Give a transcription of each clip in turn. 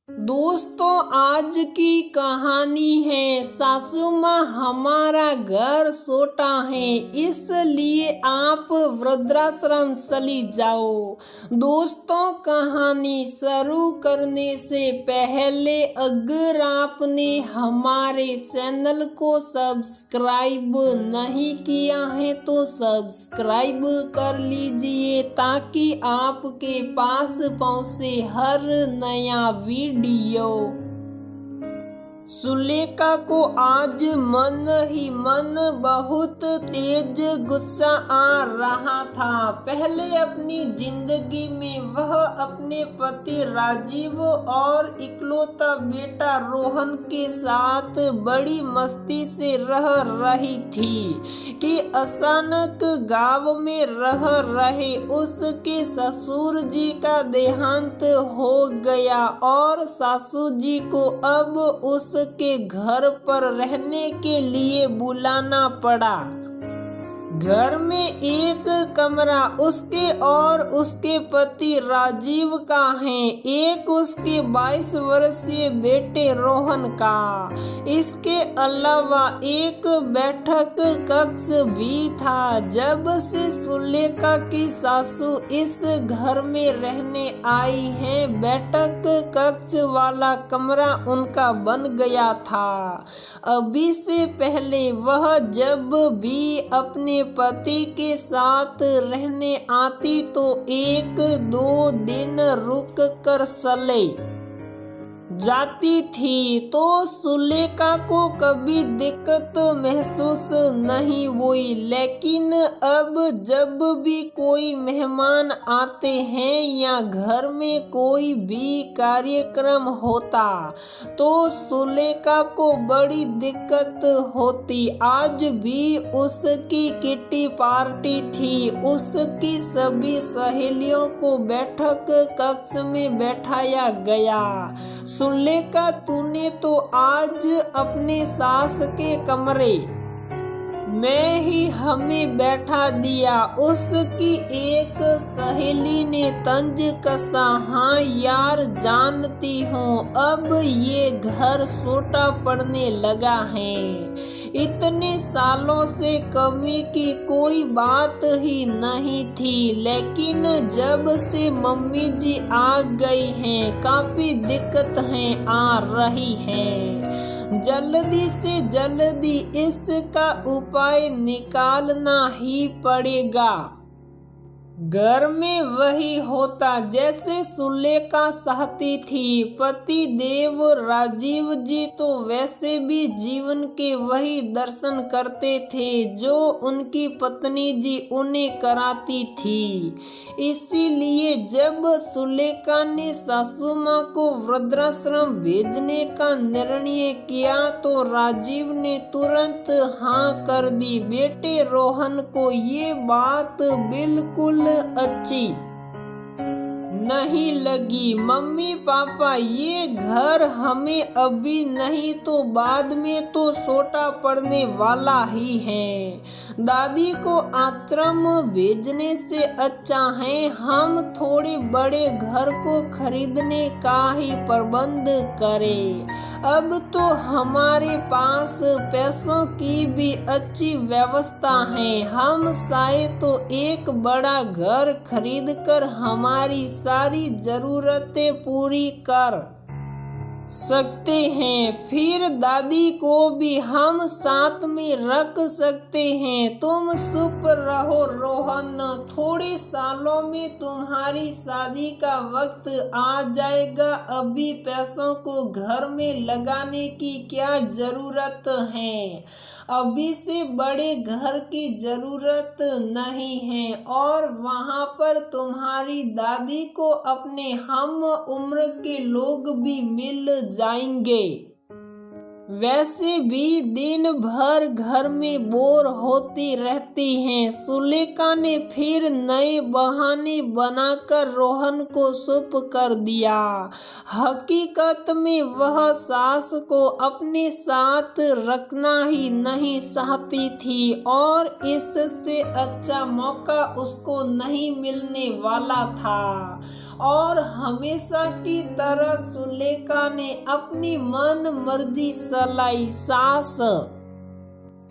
दोस्तों, आज की कहानी है सासू माँ हमारा घर छोटा है, इसलिए आप वृद्धाश्रम चली जाओ। दोस्तों, कहानी शुरू करने से पहले अगर आपने हमारे चैनल को सब्सक्राइब नहीं किया है तो सब्सक्राइब कर लीजिए ताकि आपके पास पहुँचे हर नया वीडियो। सुलेखा को आज मन ही मन बहुत तेज गुस्सा आ रहा था। पहले अपनी जिंदगी में वह अपने पति राजीव और इकलौता बेटा रोहन के साथ बड़ी मस्ती से रह रही थी कि अचानक गांव में रह रहे उसके ससुर जी का देहांत हो गया और सासू जी को अब उसके घर पर रहने के लिए बुलाना पड़ा। घर में एक कमरा उसके और उसके पति राजीव का है, एक उसके 22 वर्षीय बेटे रोहन का। इसके अलावा एक बैठक कक्ष भी था। जब से सुलेखा की सासू इस घर में रहने आई है, बैठक कक्ष वाला कमरा उनका बन गया था। अभी से पहले वह जब भी अपने पति के साथ रहने आती तो 1-2 दिन रुक कर चले जाती थी, तो सुलेखा को कभी दिक्कत महसूस नहीं हुई। लेकिन अब जब भी कोई मेहमान आते हैं या घर में कोई भी कार्यक्रम होता तो सुलेखा को बड़ी दिक्कत होती। आज भी उसकी किटी पार्टी थी। उसकी सभी सहेलियों को बैठक कक्ष में बैठाया गया। सुलेखा, तूने तो आज अपने सास के कमरे में ही हमें बैठा दिया। उसकी एक सहेली ने तंज कसा। हाँ यार, जानती हूँ अब ये घर छोटा पड़ने लगा है। इतने सालों से कमी की कोई बात ही नहीं थी, लेकिन जब से मम्मी जी आ गई हैं काफी दिक्कतें आ रही हैं। जल्दी से जल्दी इसका उपाय निकालना ही पड़ेगा। घर में वही होता जैसे सुलेखा चाहती थी। पति देव राजीव जी तो वैसे भी जीवन के वही दर्शन करते थे जो उनकी पत्नी जी उन्हें कराती थी। इसीलिए जब सुलेखा ने सासू माँ को वृद्धाश्रम भेजने का निर्णय किया तो राजीव ने तुरंत हाँ कर दी। बेटे रोहन को ये बात बिल्कुल अच्छी नहीं लगी। मम्मी पापा, ये घर हमें अभी नहीं तो बाद में तो छोटा पड़ने वाला ही है। दादी को आश्रम भेजने से अच्छा है हम थोड़े बड़े घर को खरीदने का ही प्रबंध करें। अब तो हमारे पास पैसों की भी अच्छी व्यवस्था है। हम चाहे तो एक बड़ा घर खरीद कर हमारी सारी जरूरतें पूरी कर सकते हैं। फिर दादी को भी हम साथ में रख सकते हैं। तुम चुप रहो रोहन, थोड़े सालों में तुम्हारी शादी का वक्त आ जाएगा। अभी पैसों को घर में लगाने की क्या जरूरत है। अभी से बड़े घर की जरूरत नहीं है और वहाँ पर तुम्हारी दादी को अपने हम उम्र के लोग भी मिल जाएंगे। वैसे भी दिन भर घर में बोर होती रहती हैं। सुलेखा ने फिर नए बहाने बनाकर रोहन को चुप कर दिया। हकीकत में वह सास को अपने साथ रखना ही नहीं चाहती थी और इससे अच्छा मौका उसको नहीं मिलने वाला था। और हमेशा की तरह सुलेखा ने अपनी मन मर्जी चलाई। सास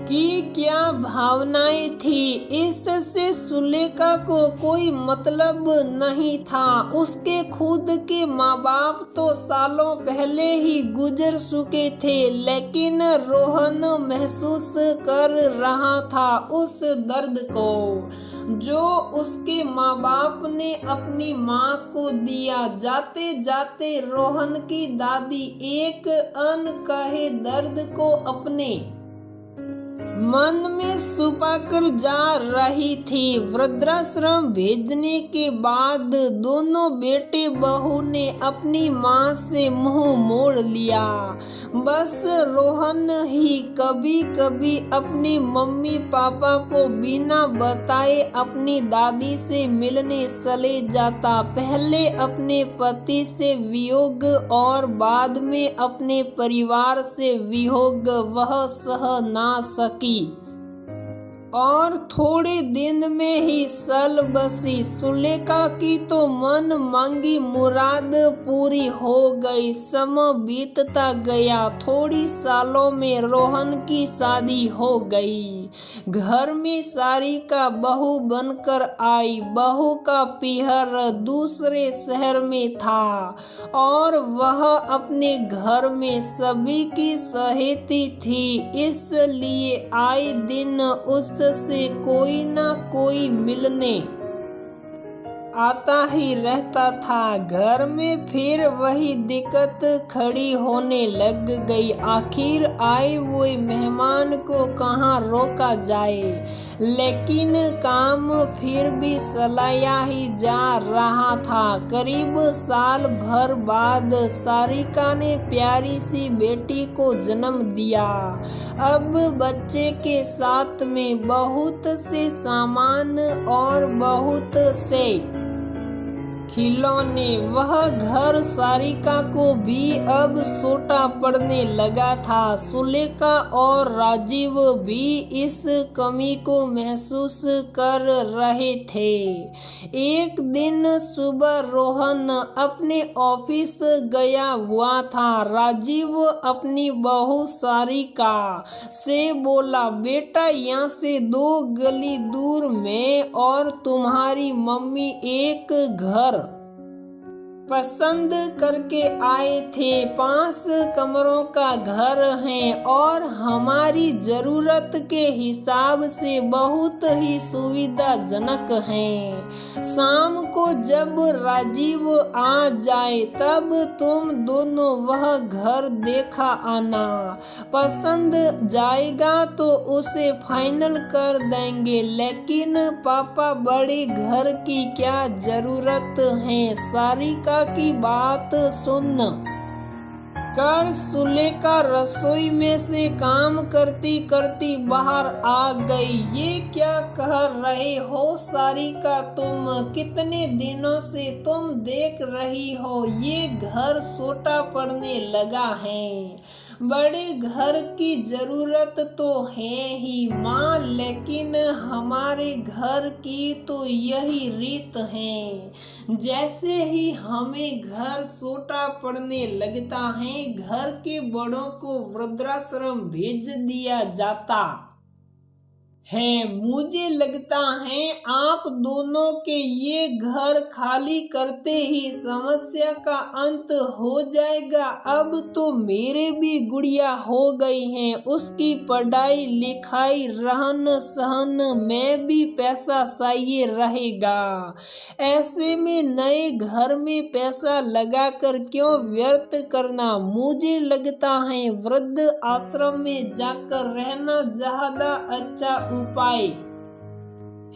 की क्या भावनाएं थी, इससे सुलेखा को कोई मतलब नहीं था। उसके खुद के माँ बाप तो सालों पहले ही गुजर चुके थे, लेकिन रोहन महसूस कर रहा था उस दर्द को जो उसके माँ बाप ने अपनी माँ को दिया। जाते जाते रोहन की दादी एक अनकहे दर्द को अपने मन में छुपा कर जा रही थी। वृद्धाश्रम भेजने के बाद दोनों बेटे बहू ने अपनी माँ से मुंह मोड़ लिया। बस रोहन ही कभी कभी अपनी मम्मी पापा को बिना बताए अपनी दादी से मिलने चले जाता। पहले अपने पति से वियोग और बाद में अपने परिवार से वियोग वह सह ना सकी और थोड़े दिन में ही सल बसी। सुलेखा की तो मन मांगी मुराद पूरी हो गई। समय बीतता गया। थोड़ी सालों में रोहन की शादी हो गई। घर में सारिका बहू बनकर आई। बहू का पीहर दूसरे शहर में था और वह अपने घर में सभी की सहेती थी, इसलिए आए दिन उससे कोई ना कोई मिलने आता ही रहता था। घर में फिर वही दिक्कत खड़ी होने लग गई। आखिर आए हुए मेहमान को कहाँ रोका जाए, लेकिन काम फिर भी चलाया ही जा रहा था। करीब साल भर बाद सारिका ने प्यारी सी बेटी को जन्म दिया। अब बच्चे के साथ में बहुत से सामान और बहुत से खिलौने। वह घर सारिका को भी अब छोटा पड़ने लगा था। सुलेखा और राजीव भी इस कमी को महसूस कर रहे थे। एक दिन सुबह रोहन अपने ऑफिस गया हुआ था। राजीव अपनी बहू सारिका से बोला, बेटा यहाँ से 2 गली दूर में और तुम्हारी मम्मी एक घर पसंद करके आए थे। 5 कमरों का घर है और हमारी जरूरत के हिसाब से बहुत ही सुविधाजनक है। शाम को जब राजीव आ जाए तब तुम दोनों वह घर देखा आना। पसंद जाएगा तो उसे फाइनल कर देंगे, लेकिन पापा बड़े घर की क्या जरूरत है। सारिका की बात सुन कर सुलेखा रसोई में से काम करती करती बाहर आ गई। ये क्या कह रहे हो सारिका, तुम कितने दिनों से तुम देख रही हो ये घर छोटा पड़ने लगा है। बड़े घर की जरूरत तो है ही माँ, लेकिन हमारे घर की तो यही रीत है। जैसे ही हमें घर छोटा पड़ने लगता है, घर के बड़ों को वृद्धाश्रम भेज दिया जाता है। मुझे लगता है आप दोनों के ये घर खाली करते ही समस्या का अंत हो जाएगा। अब तो मेरे भी गुड़िया हो गई हैं, उसकी पढ़ाई लिखाई रहन सहन में भी पैसा चाहिए रहेगा। ऐसे में नए घर में पैसा लगाकर क्यों व्यर्थ करना। मुझे लगता है वृद्ध आश्रम में जाकर रहना ज्यादा अच्छा उपाय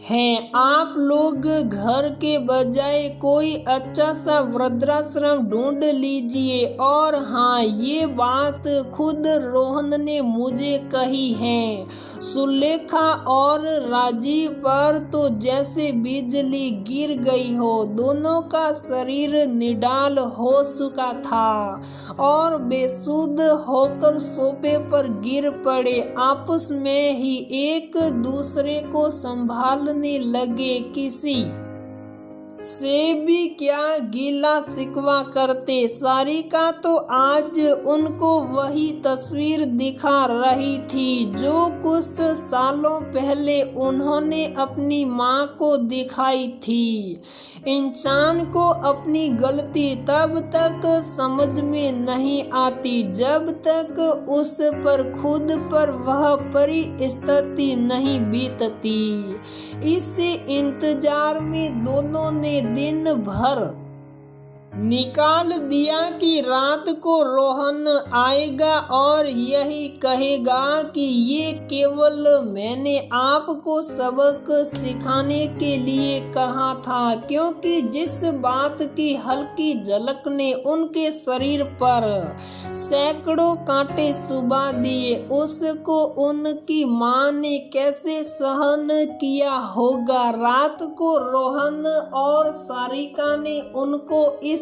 हैं। आप लोग घर के बजाय कोई अच्छा सा वृद्धाश्रम ढूंढ लीजिए। और हाँ, ये बात खुद रोहन ने मुझे कही है। सुलेखा और राजीव पर तो जैसे बिजली गिर गई हो। दोनों का शरीर निडाल हो चुका था और बेसुध होकर सोफे पर गिर पड़े। आपस में ही एक दूसरे को संभालने लगे। किसी से भी क्या गिला शिकवा करते। सारिका तो आज उनको वही तस्वीर दिखा रही थी जो कुछ सालों पहले उन्होंने अपनी माँ को दिखाई थी। इंसान को अपनी गलती तब तक समझ में नहीं आती जब तक उस पर खुद पर वह परिस्थिति नहीं बीतती। इसी इंतजार में दोनों ने दिन भर निकाल दिया कि रात को रोहन आएगा और यही कहेगा कि ये केवल मैंने आपको सबक सिखाने के लिए कहा था, क्योंकि जिस बात की हल्की झलक ने उनके शरीर पर सैकड़ों कांटे चुभा दिए उसको उनकी माँ ने कैसे सहन किया होगा। रात को रोहन और सारिका ने उनको इस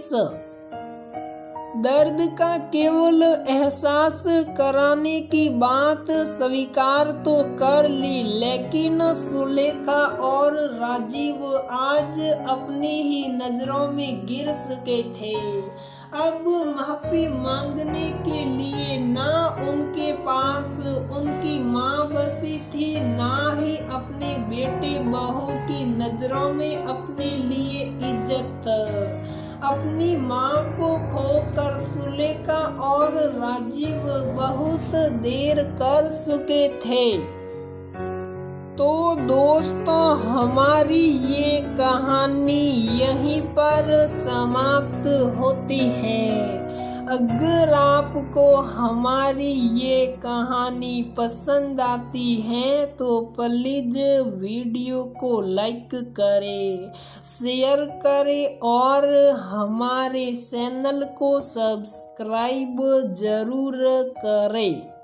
दर्द का केवल एहसास कराने की बात स्वीकार तो कर ली, लेकिन सुलेखा और राजीव आज अपनी ही नजरों में गिर चुके थे। अब माफी मांगने के लिए ना उनके पास उनकी माँ बसी थी, ना ही अपने बेटे बहू की नजरों में अपने लिए इज्जत। अपनी माँ को खोकर सुलेखा और राजीव बहुत देर कर चुके थे। तो दोस्तों, हमारी ये कहानी यहीं पर समाप्त होती है। अगर आपको हमारी ये कहानी पसंद आती है तो प्लीज वीडियो को लाइक करें, शेयर करें और हमारे चैनल को सब्सक्राइब जरूर करें।